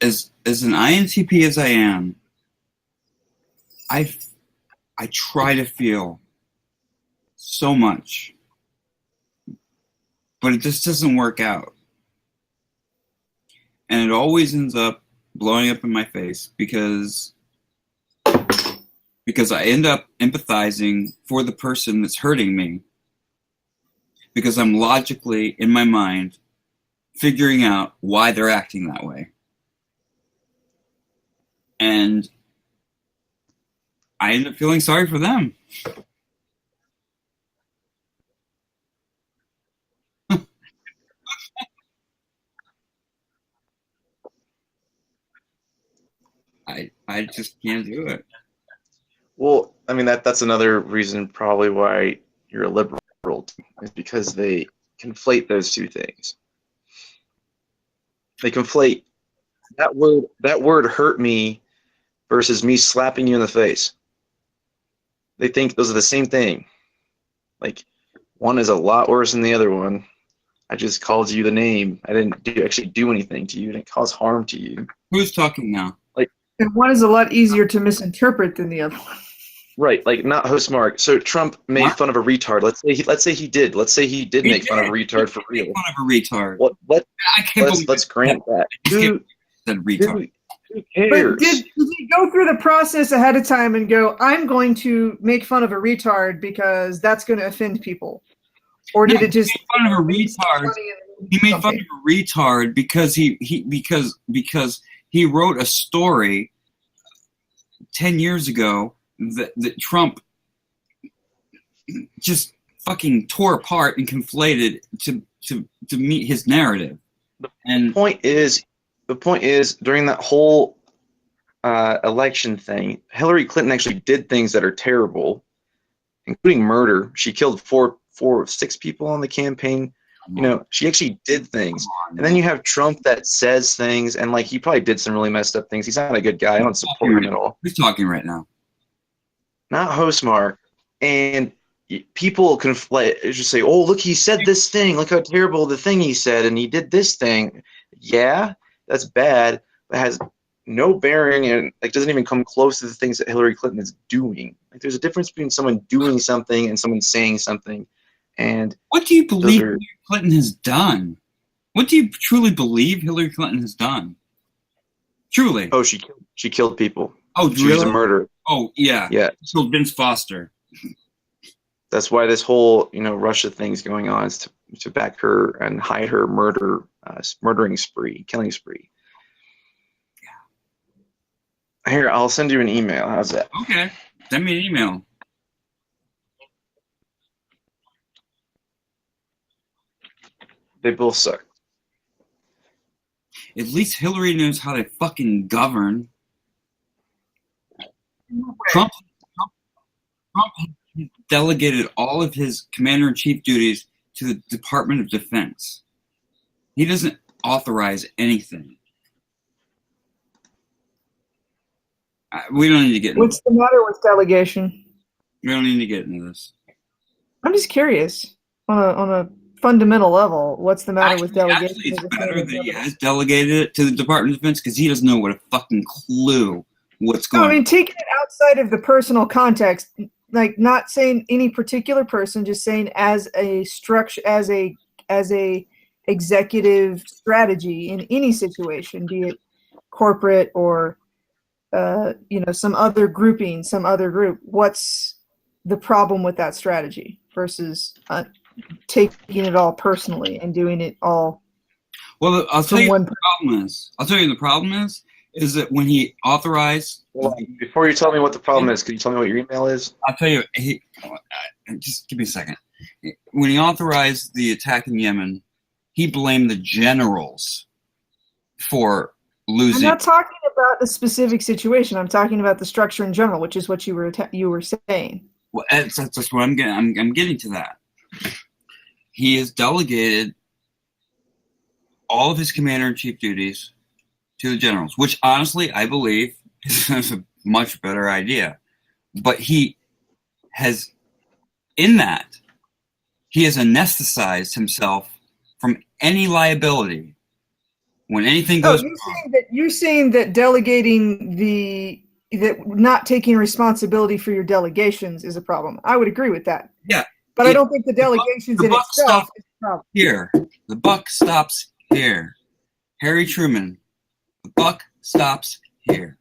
as an INTP as I am, I try to feel so much, but it just doesn't work out. And it always ends up blowing up in my face because I end up empathizing for the person that's hurting me, because I'm logically, in my mind, figuring out why they're acting that way. And I end up feeling sorry for them. I just can't do it. Well, I mean, that's another reason probably why you're a liberal, is because they conflate those two things. They conflate that word hurt me versus me slapping you in the face. They think those are the same thing. Like, one is a lot worse than the other one. I just called you the name. I didn't actually do anything to you. I didn't cause harm to you. Who's talking now? And one is a lot easier to misinterpret than the other one. Right, like not host Mark. So Trump made fun of a retard. Let's say he did. Let's say he did make fun of a retard for real. Fun of a retard. Let's grant that. Who said retard? Who cares? But did he go through the process ahead of time and go, I'm going to make fun of a retard because that's going to offend people? Or did it just he made fun of a retard? He made fun of a retard because he wrote a story 10 years ago that Trump just fucking tore apart and conflated to meet his narrative. And the point is, during that whole election thing, Hillary Clinton actually did things that are terrible, including murder. She killed four or six people on the campaign. You know, she actually did things. And then you have Trump that says things, and like he probably did some really messed up things. He's not a good guy. I don't support him at all. Who's talking right now? Not Hostmark. And people conflate, just say, oh, look, he said this thing. Look how terrible the thing he said, and he did this thing. Yeah, that's bad, but has no bearing and like doesn't even come close to the things that Hillary Clinton is doing. Like, there's a difference between someone doing something and someone saying something. And what do you believe Hillary Clinton has done? What do you truly believe Hillary Clinton has done? Truly. Oh, she killed people. Oh, she was a murderer. Oh, yeah. Yeah. So Vince Foster. That's why this whole, Russia thing's going on, is to back her and hide her murdering spree, killing spree. Yeah. Here, I'll send you an email. How's that? Okay. Send me an email. They both suck. At least Hillary knows how to fucking govern. Trump delegated all of his commander-in-chief duties to the Department of Defense. He doesn't authorize anything. We don't need to get into What's the matter with delegation? We don't need to get into this. I'm just curious. On a fundamental level, what's the matter with delegation? Actually, it's better that he has delegated it to the Department of Defense, because he doesn't know what a fucking clue what's going on. I mean, taking it outside of the personal context, like not saying any particular person, just saying as a structure, as a executive strategy in any situation, be it corporate or some other grouping, some other group. What's the problem with that strategy versus taking it all personally and doing it all? Well, I'll tell you what the problem is. The problem is that when he authorized... Well, before you tell me what the problem is, can you tell me what your email is? I'll tell you. Just give me a second. When he authorized the attack in Yemen, he blamed the generals for losing. I'm not talking about the specific situation. I'm talking about the structure in general, which is what you were saying. Well, that's what I'm getting. I'm getting to that. He has delegated all of his commander-in-chief duties to the generals, which honestly I believe is a much better idea. But he has anesthetized himself from any liability When anything Oh, goes you're saying that delegating that not taking responsibility for your delegations is a problem. I would agree with that. Yeah. But I don't think the delegations the in buck itself stops is a problem. here. The buck stops here. Harry Truman. The buck stops here.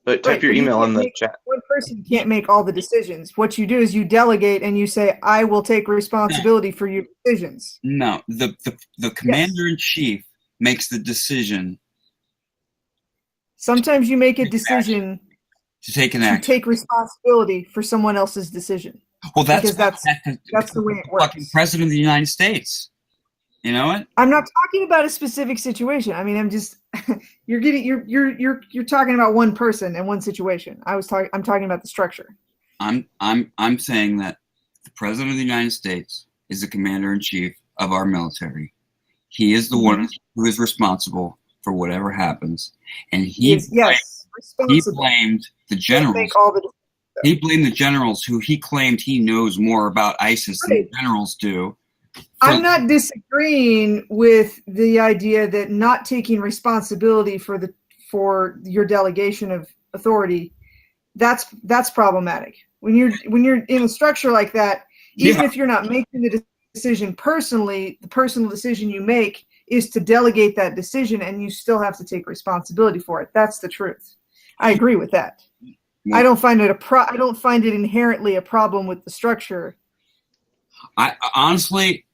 But type Right, your but you email can't in the make- chat. One person can't make all the decisions. What you do is you delegate and you say, "I will take responsibility for your decisions." No, the commander in chief makes the decision Sometimes you make a decision to take an to action. take responsibility for someone else's decision. Well, because that's the way it fucking works. president of the United States. You know what? I'm not talking about a specific situation. I mean, I'm just you're talking about one person and one situation. I'm talking about the structure. I'm saying that the president of the United States is the commander in chief of our military. He is the one who is responsible for whatever happens, and he blamed the generals. He blamed the generals who he claimed he knows more about ISIS than the generals do. I'm not disagreeing with the idea that not taking responsibility for your delegation of authority, that's problematic. When you're in a structure like that, even if you're not making the decision personally, the personal decision you make is to delegate that decision, and you still have to take responsibility for it. That's the truth. I agree with that. I don't find it inherently a problem with the structure. I honestly,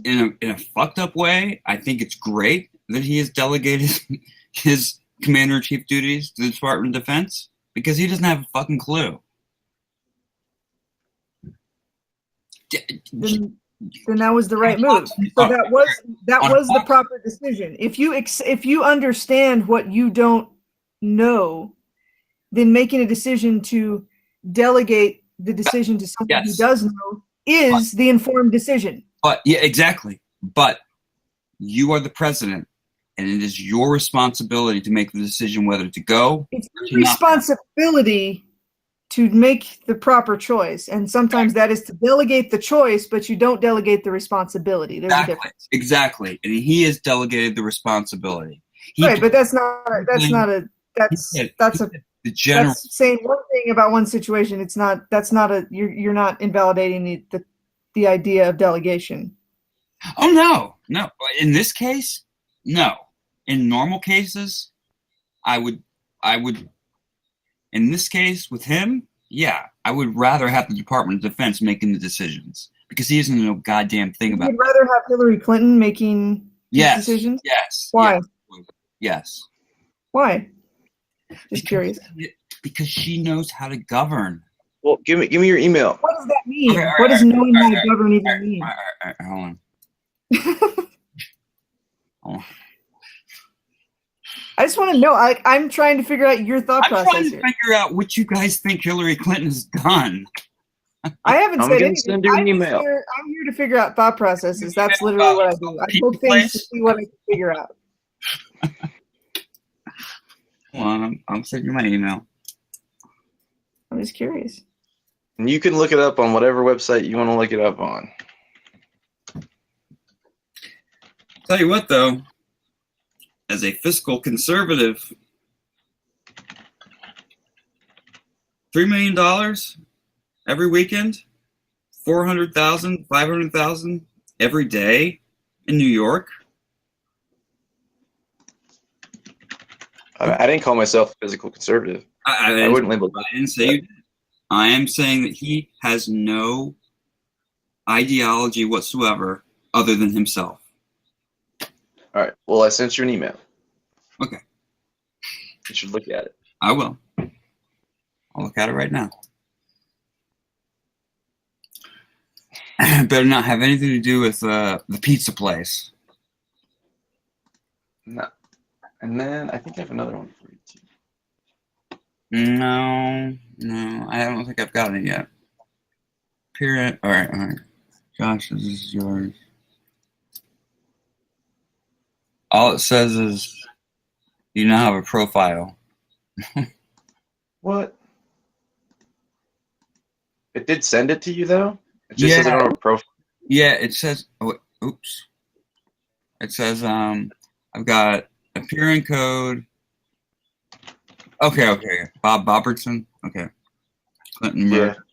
in a fucked up way, I think it's great that he has delegated his commander-in-chief duties to the Department of Defense, because he doesn't have a fucking clue. Then that was the right move. So that was the proper decision. If you understand what you don't know, then making a decision to delegate the decision to someone who does know is the informed decision. But yeah, exactly. But you are the president, and it is your responsibility to make the decision whether to go. It's your responsibility to make the proper choice, and sometimes that is to delegate the choice, but you don't delegate the responsibility. There's a difference. Exactly, and he has delegated the responsibility. But that's the general. That's saying one thing about one situation. You're not invalidating the idea of delegation. Oh no. In this case, no. In normal cases, I would. In this case, with him, yeah, I would rather have the Department of Defense making the decisions, because he doesn't know a goddamn thing about it. You'd rather have Hillary Clinton making decisions? Yes. Why? Yes. Why? Just curious. Because she knows how to govern. Well, give me your email. What does that mean? What does knowing how to govern even mean? Hold on. I just want to know. I'm trying to figure out your thought process. I'm trying to figure out what you guys think Hillary Clinton has done. I haven't said anything. Send you an email. I'm here to figure out thought processes. That's literally what I do. I hope things to see what I can figure out. Hold on, I'll send you my email. I'm just curious. And you can look it up on whatever website you want to look it up on. Tell you what, though, as a fiscal conservative, $3 million every weekend, 400,000, 500,000 every day in New York. I didn't call myself a physical conservative. I wouldn't label that. I didn't say you did. I am saying that he has no ideology whatsoever other than himself. All right. Well, I sent you an email. Okay. You should look at it. I will. I'll look at it right now. Better not have anything to do with the pizza place. No. And then I think I have another one for you too. No, I don't think I've got it yet. Period. All right. Josh, this is yours. All it says is you now have a profile. What? It did send it to you though? It just says I don't have a profile. Yeah, it says. Oh, oops. It says I've got appearing code. Okay. Bob Robertson. Okay. Clinton Yeah. murder.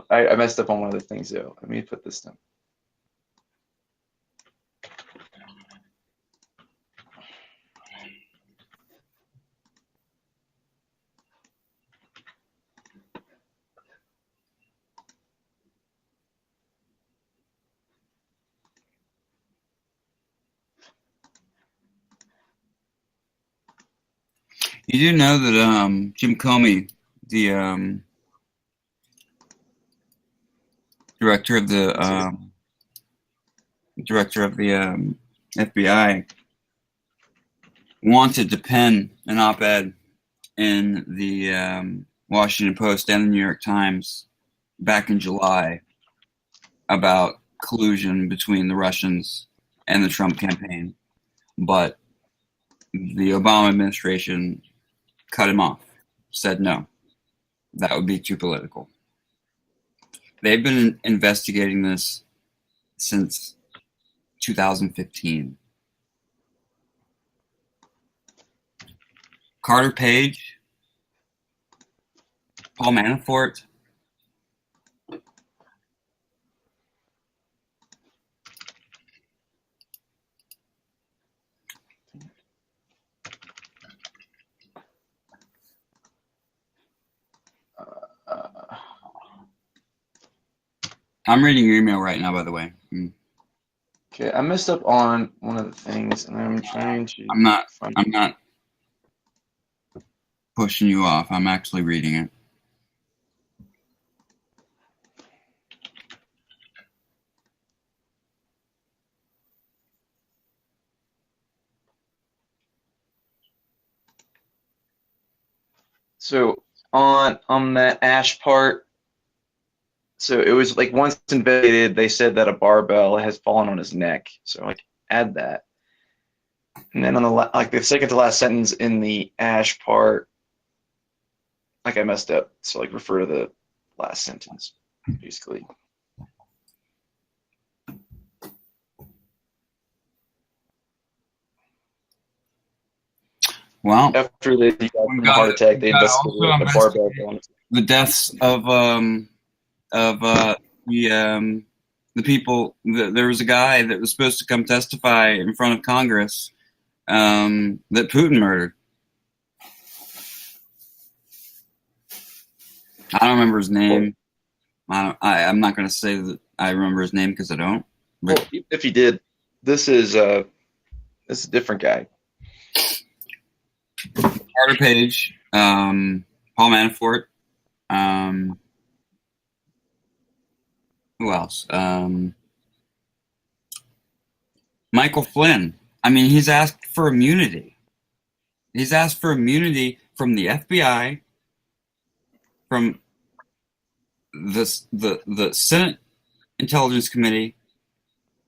I messed up on one of the things though. Let me put this down. You do know that Jim Comey, the director of the FBI, wanted to pen an op-ed in the Washington Post and the New York Times back in July about collusion between the Russians and the Trump campaign, but the Obama administration cut him off, said no, that would be too political. They've been investigating this since 2015. Carter Page, Paul Manafort, I'm reading your email right now, by the way. Okay, I messed up on one of the things, and I'm trying to. I'm not pushing you off. I'm actually reading it. So on that ash part, so it was like once invaded, they said that a barbell has fallen on his neck. So like add that, and then on the like the second to last sentence in the ash part, like I messed up. So like refer to the last sentence, basically. Well, After they got a heart attack, they investigated the barbell going. The deaths of the people. There was a guy that was supposed to come testify in front of Congress that Putin murdered. I don't remember his name. I'm not going to say that I remember his name because I don't. Well, if he did, this is a different guy. Carter Page, Paul Manafort. Who else? Michael Flynn. I mean, he's asked for immunity. He's asked for immunity from the FBI, from the Senate Intelligence Committee,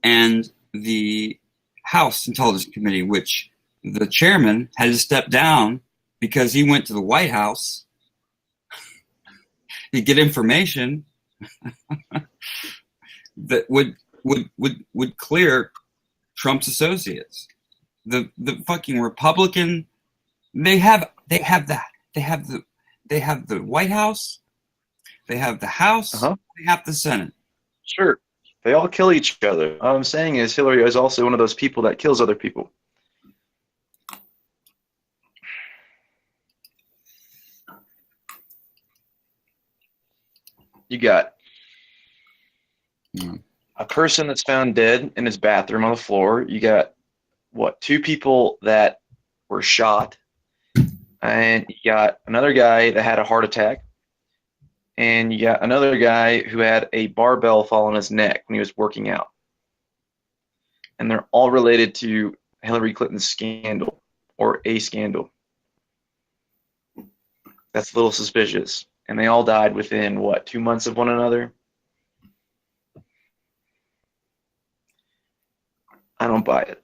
and the House Intelligence Committee, which the chairman had to step down because he went to the White House to get information that would clear Trump's associates. The fucking Republican, they have that. They have the White House, they have the House, they have the Senate. Sure. They all kill each other. All I'm saying is Hillary is also one of those people that kills other people. You got a person that's found dead in his bathroom on the floor. You got, what, 2 people that were shot. And you got another guy that had a heart attack. And you got another guy who had a barbell fall on his neck when he was working out. And they're all related to Hillary Clinton's scandal, or a scandal. That's a little suspicious. And they all died within, what, 2 months of one another? I don't buy it.